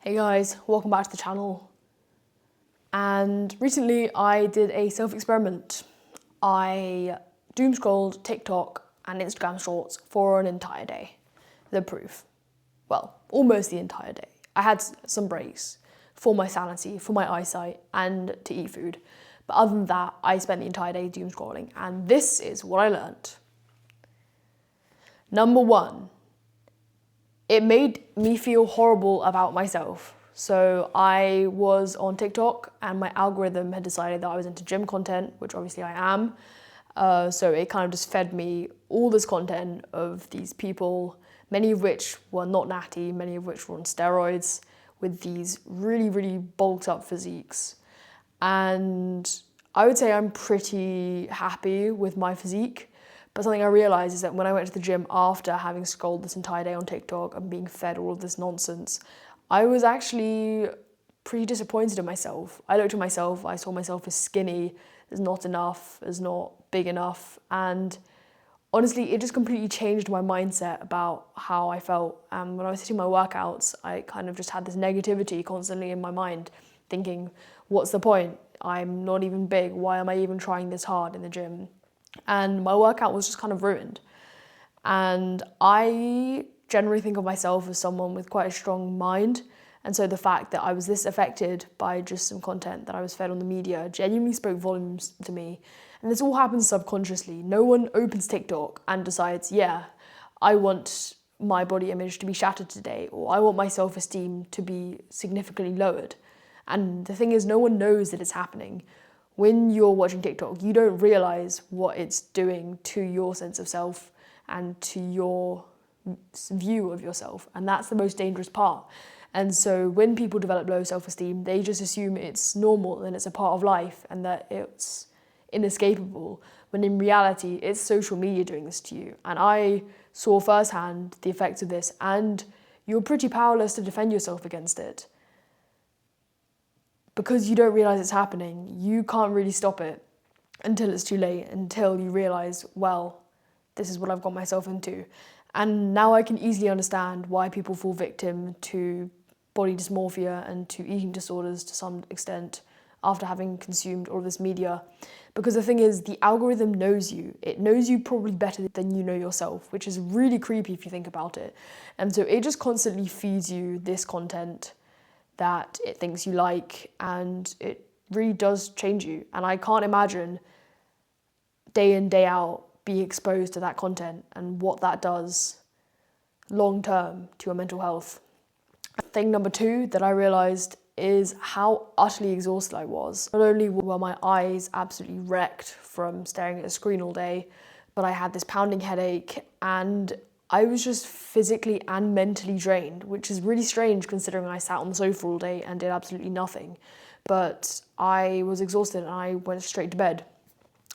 Hey guys, welcome back to the channel. And recently I did a self-experiment. I doomscrolled TikTok and Instagram shorts for an entire day. The proof. Well, almost the entire day. I had some breaks for my sanity, for my eyesight, and to eat food. But other than that, I spent the entire day doomscrolling, and this is what I learned. Number one, it made me feel horrible about myself. So I was on TikTok and my algorithm had decided that I was into gym content, which obviously I am. So it kind of just fed me all this content of these people, many of which were not natty, many of which were on steroids, with these really, really bulked up physiques. And I would say I'm pretty happy with my physique. But something I realised is that when I went to the gym after having scrolled this entire day on TikTok and being fed all of this nonsense, I was actually pretty disappointed in myself. I looked at myself, I saw myself as skinny, as not enough, as not big enough. And honestly, it just completely changed my mindset about how I felt. When I was hitting my workouts, I kind of just had this negativity constantly in my mind, thinking, what's the point? I'm not even big. Why am I even trying this hard in the gym? And my workout was just kind of ruined. And I generally think of myself as someone with quite a strong mind. And so the fact that I was this affected by just some content that I was fed on the media genuinely spoke volumes to me. And this all happens subconsciously. No one opens TikTok and decides, yeah, I want my body image to be shattered today, or I want my self-esteem to be significantly lowered. And the thing is, no one knows that it's happening. When you're watching TikTok, you don't realize what it's doing to your sense of self and to your view of yourself. And that's the most dangerous part. And so when people develop low self-esteem, they just assume it's normal and it's a part of life and that it's inescapable. When in reality, it's social media doing this to you. And I saw firsthand the effects of this, and you're pretty powerless to defend yourself against it. Because you don't realize it's happening, you can't really stop it until it's too late, until you realize, well, this is what I've got myself into. And now I can easily understand why people fall victim to body dysmorphia and to eating disorders to some extent after having consumed all of this media. Because the thing is, the algorithm knows you. It knows you probably better than you know yourself, which is really creepy if you think about it. And so it just constantly feeds you this content that it thinks you like, and it really does change you. And I can't imagine day in, day out being exposed to that content and what that does long term to your mental health. Thing number two that I realised is how utterly exhausted I was. Not only were my eyes absolutely wrecked from staring at a screen all day, but I had this pounding headache and I was just physically and mentally drained, which is really strange considering I sat on the sofa all day and did absolutely nothing. But I was exhausted and I went straight to bed.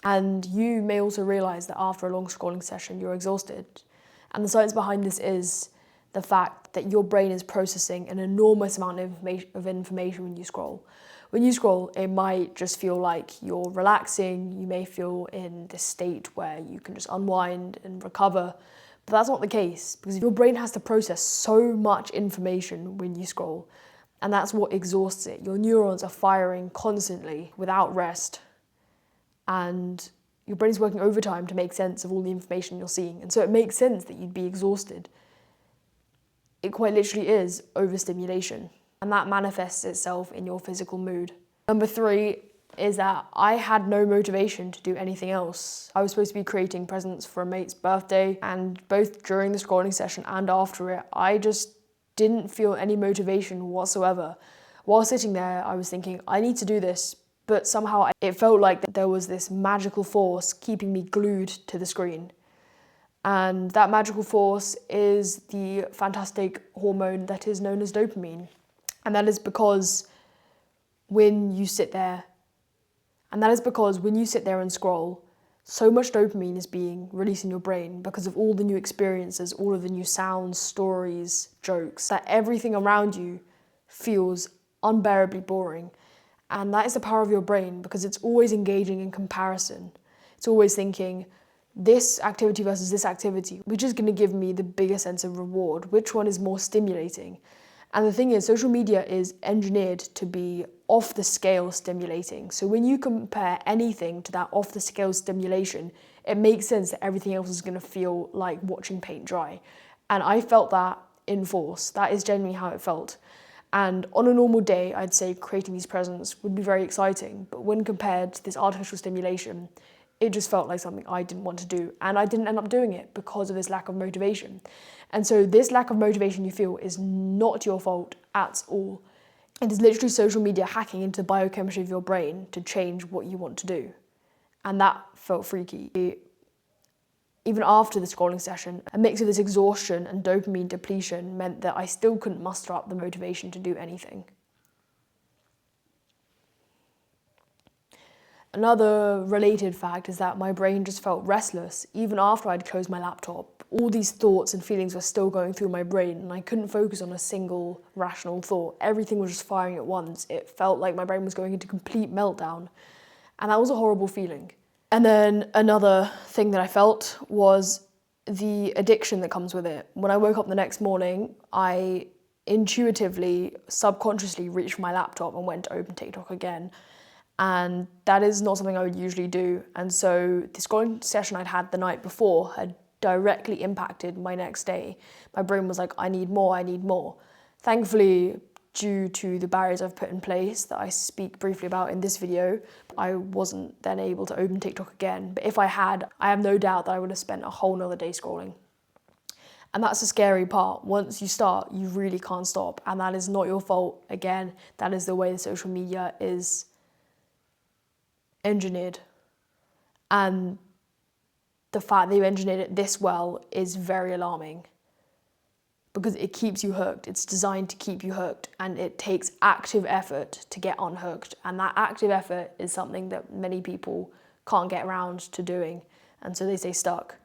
And you may also realise that after a long scrolling session, you're exhausted. And the science behind this is the fact that your brain is processing an enormous amount of information when you scroll. When you scroll, it might just feel like you're relaxing. You may feel in this state where you can just unwind and recover. But that's not the case, because your brain has to process so much information when you scroll, and that's what exhausts it. Your neurons are firing constantly without rest, and your brain's working overtime to make sense of all the information you're seeing, and so it makes sense that you'd be exhausted. It quite literally is overstimulation, and that manifests itself in your physical mood. Number three is that I had no motivation to do anything else. I was supposed to be creating presents for a mate's birthday, and both during the scrolling session and after it, I just didn't feel any motivation whatsoever. While sitting there, I was thinking, I need to do this, but somehow it felt like there was this magical force keeping me glued to the screen. And that magical force is the fantastic hormone that is known as dopamine. And that is because when you sit there and scroll, so much dopamine is being released in your brain because of all the new experiences, all of the new sounds, stories, jokes, that everything around you feels unbearably boring. And that is the power of your brain, because it's always engaging in comparison. It's always thinking, this activity versus this activity, which is going to give me the bigger sense of reward? Which one is more stimulating? And the thing is, social media is engineered to be off the scale stimulating. So when you compare anything to that off the scale stimulation, it makes sense that everything else is going to feel like watching paint dry. And I felt that in force. That is genuinely how it felt. And on a normal day, I'd say creating these presents would be very exciting. But when compared to this artificial stimulation, it just felt like something I didn't want to do. And I didn't end up doing it because of this lack of motivation. And so this lack of motivation you feel is not your fault at all. It is literally social media hacking into the biochemistry of your brain to change what you want to do. And that felt freaky. Even after the scrolling session, a mix of this exhaustion and dopamine depletion meant that I still couldn't muster up the motivation to do anything. Another related fact is that my brain just felt restless even after I'd closed my laptop. All these thoughts and feelings were still going through my brain and I couldn't focus on a single rational thought. Everything was just firing at once. It felt like my brain was going into complete meltdown, and that was a horrible feeling. And then another thing that I felt was the addiction that comes with it. When I woke up the next morning, I intuitively, subconsciously reached for my laptop and went to open TikTok again. And that is not something I would usually do. And so the scrolling session I'd had the night before had directly impacted my next day. My brain was like, I need more, I need more. Thankfully, due to the barriers I've put in place that I speak briefly about in this video, I wasn't then able to open TikTok again. But if I had, I have no doubt that I would have spent a whole nother day scrolling. And that's the scary part. Once you start, you really can't stop. And that is not your fault. Again, that is the way the social media is engineered. And the fact that you engineered it this well is very alarming, because it keeps you hooked. It's designed to keep you hooked, and it takes active effort to get unhooked. And that active effort is something that many people can't get around to doing. And so they stay stuck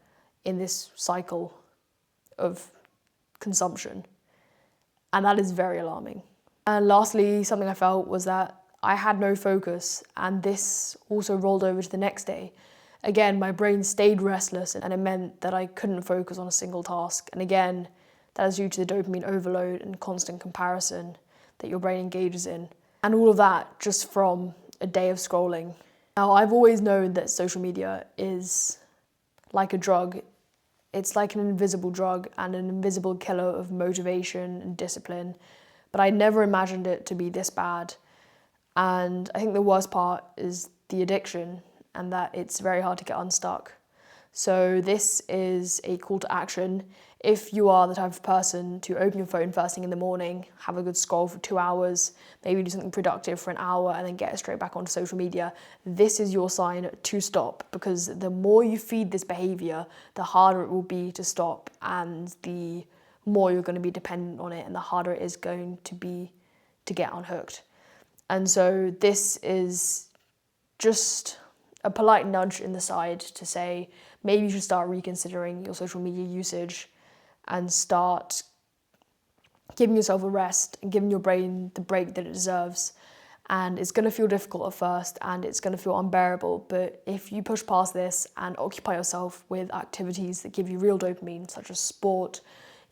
in this cycle of consumption. And that is very alarming. And lastly, something I felt was that I had no focus, and this also rolled over to the next day. Again, my brain stayed restless, and it meant that I couldn't focus on a single task. And again, that is due to the dopamine overload and constant comparison that your brain engages in. And all of that just from a day of scrolling. Now, I've always known that social media is like a drug. It's like an invisible drug and an invisible killer of motivation and discipline. But I never imagined it to be this bad. And I think the worst part is the addiction, and that it's very hard to get unstuck. So this is a call to action. If you are the type of person to open your phone first thing in the morning, have a good scroll for 2 hours, maybe do something productive for an hour and then get straight back onto social media, this is your sign to stop, because the more you feed this behavior, the harder it will be to stop, and the more you're going to be dependent on it, and the harder it is going to be to get unhooked. And so this is just a polite nudge in the side to say, maybe you should start reconsidering your social media usage and start giving yourself a rest and giving your brain the break that it deserves. And it's going to feel difficult at first, and it's going to feel unbearable. But if you push past this and occupy yourself with activities that give you real dopamine, such as sport,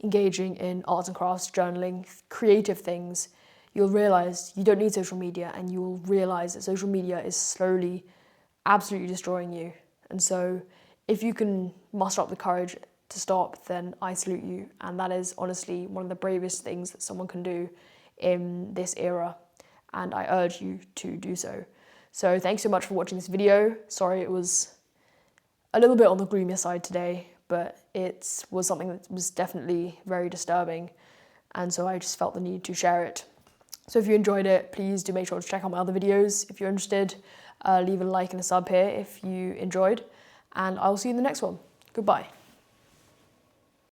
engaging in arts and crafts, journaling, creative things, you'll realize you don't need social media, and you will realize that social media is slowly absolutely destroying you. And so if you can muster up the courage to stop, then I salute you. And that is honestly one of the bravest things that someone can do in this era. And I urge you to do so. So thanks so much for watching this video. Sorry it was a little bit on the gloomier side today, but it was something that was definitely very disturbing. And so I just felt the need to share it. So if you enjoyed it, please do make sure to check out my other videos. If you're interested, leave a like and a sub here if you enjoyed. And I'll see you in the next one. Goodbye.